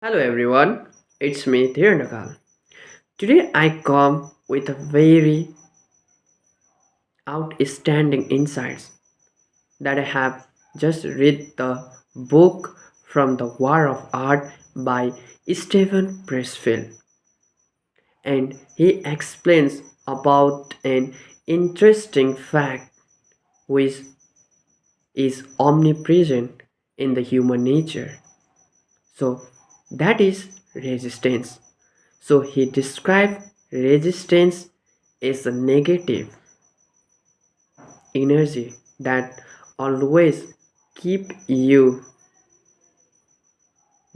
Hello everyone, it's me Dhirnagal. Today I come with a very outstanding insights that I have just read the book from the War of Art by Stephen Pressfield, and he explains about an interesting fact which is omnipresent in the human nature. So that is resistance. So he described resistance as a negative energy that always keep you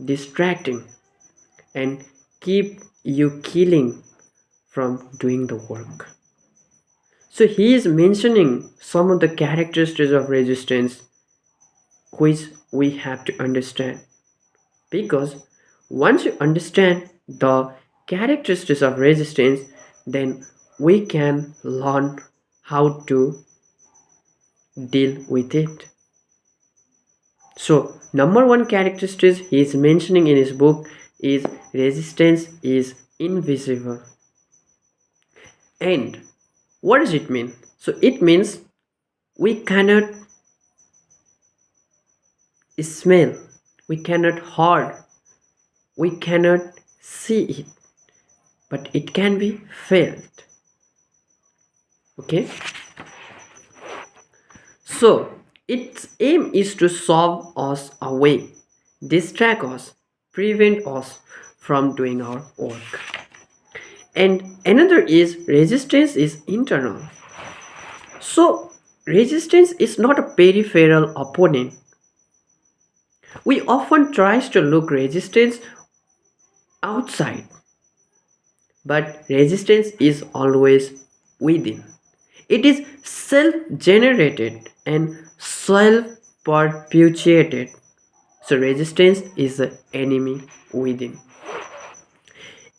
distracting and keep you killing from doing the work. So he is mentioning some of the characteristics of resistance which we have to understand, because once you understand the characteristics of resistance, then we can learn how to deal with it. So, number one characteristic he is mentioning in his book is resistance is invisible. And what does it mean? So, it means we cannot smell, we cannot hear, we cannot see it, but it can be felt. Okay? So, its aim is to solve us away, distract us, prevent us from doing our work. And another is resistance is internal. So, resistance is not a peripheral opponent. We often tries to look resistance outside, but resistance is always within. It is self-generated and self-perpetuated. So resistance is the enemy within.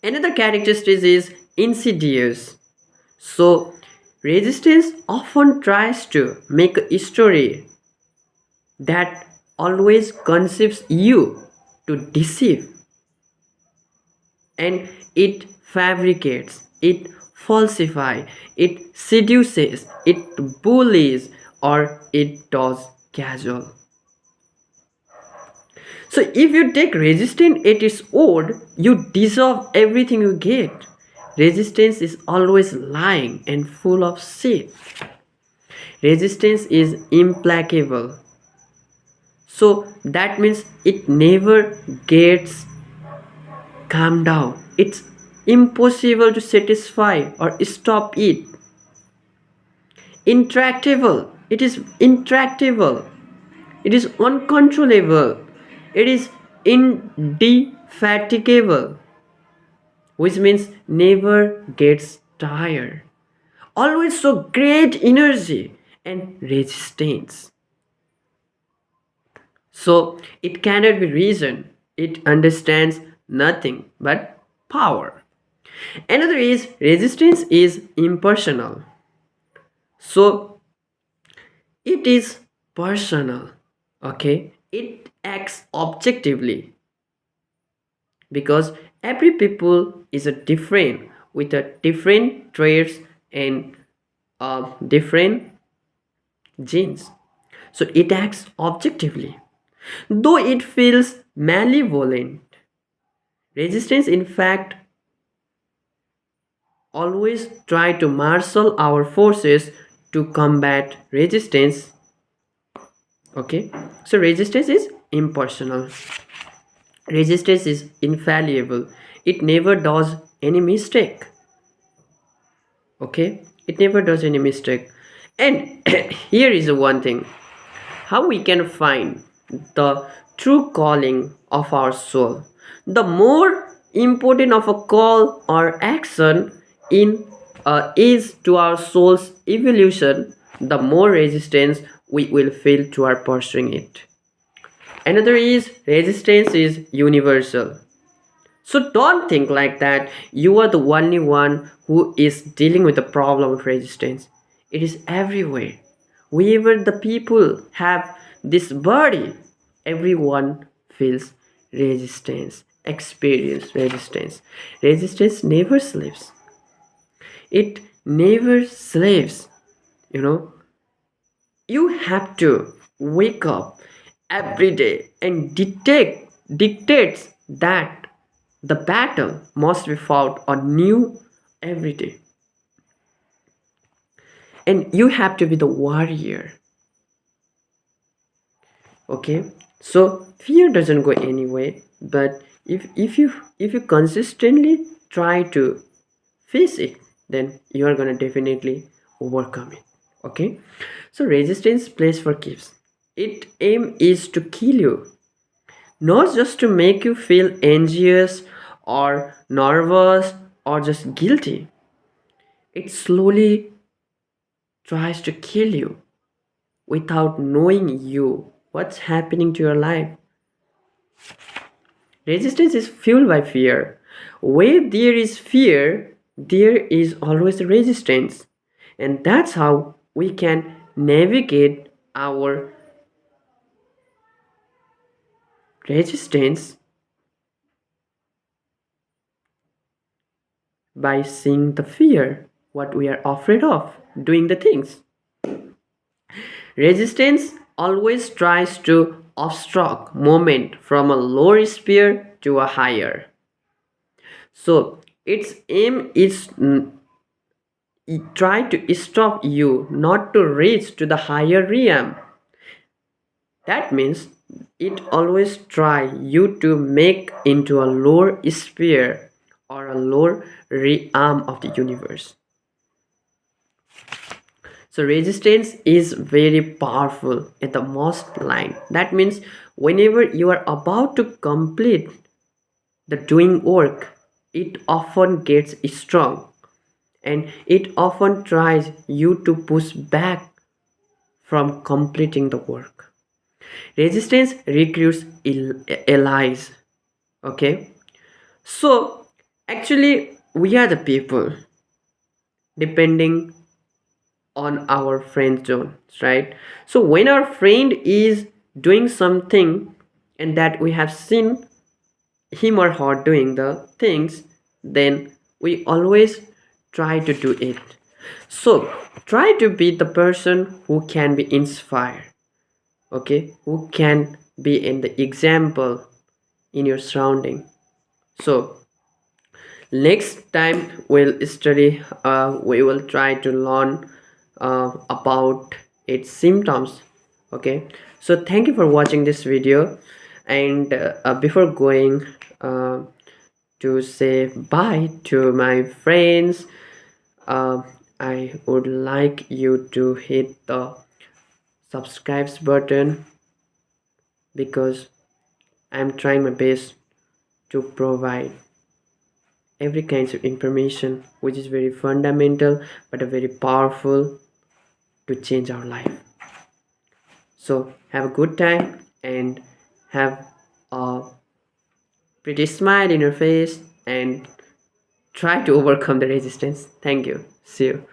Another characteristic is insidious. So resistance often tries to make a story that always conceives you to deceive, and it fabricates, it falsifies, it seduces, it bullies, or it does casual. So if you take resistance at its word, you deserve everything you get. Resistance is always lying and full of shit. Resistance is implacable. So that means it never gets calmed down. It's impossible to satisfy or stop it. Intractable. It is intractable. It is uncontrollable. It is indefatigable, which means never gets tired. Always so great energy and resistance. So it cannot be reasoned. It understands nothing but power. Another is resistance is impersonal. So it is personal. Okay? It acts objectively because every people is a different with a different traits and different genes. So it acts objectively. Though it feels malevolent, resistance in fact always try to marshal our forces to combat resistance. Okay, so resistance is impersonal. Resistance is infallible. It never does any mistake. Okay, it never does any mistake. And here is one thing, how we can find the true calling of our soul. The more important of a call or action in is to our soul's evolution, the more resistance we will feel to our pursuing it. Another is resistance is universal. So don't think like that you are the only one who is dealing with the problem of resistance. It is everywhere. Wherever the people have this body, everyone feels resistance. experience resistance. Resistance never sleeps. It never sleeps. You know, you have to wake up every day and dictates that the battle must be fought anew every day. And you have to be the warrior. Okay, so fear doesn't go anywhere, but if you consistently try to face it, then you are gonna definitely overcome it. Okay, so resistance plays for keeps. Its aim is to kill you, not just to make you feel anxious or nervous or just guilty. It slowly tries to kill you without knowing you what's happening to your life. Resistance is fueled by fear. Where there is fear, there is always resistance. And that's how we can navigate our resistance, by seeing the fear, what we are afraid of, doing the things. Resistance always tries to obstruct movement from a lower sphere to a higher. So its aim is try to stop you not to reach to the higher realm. That means it always try you to make into a lower sphere or a lower realm of the universe. So resistance is very powerful at the most line. That means whenever you are about to complete the doing work, it often gets strong and it often tries you to push back from completing the work. Resistance recruits allies. Okay, so actually we are the people depending on our friend zone, right? So when our friend is doing something and that we have seen him or her doing the things, then we always try to do it. So try to be the person who can be inspired, okay, who can be in the example in your surrounding. So next time we'll study, we will try to learn about its symptoms. Okay, so thank you for watching this video, and before going uh, to say bye to my friends, uh, I would like you to hit the subscribes button, because I'm trying my best to provide every kinds of information which is very fundamental but a very powerful to change our life. So have a good time and have a pretty smile in your face and try to overcome the resistance. Thank you. See you.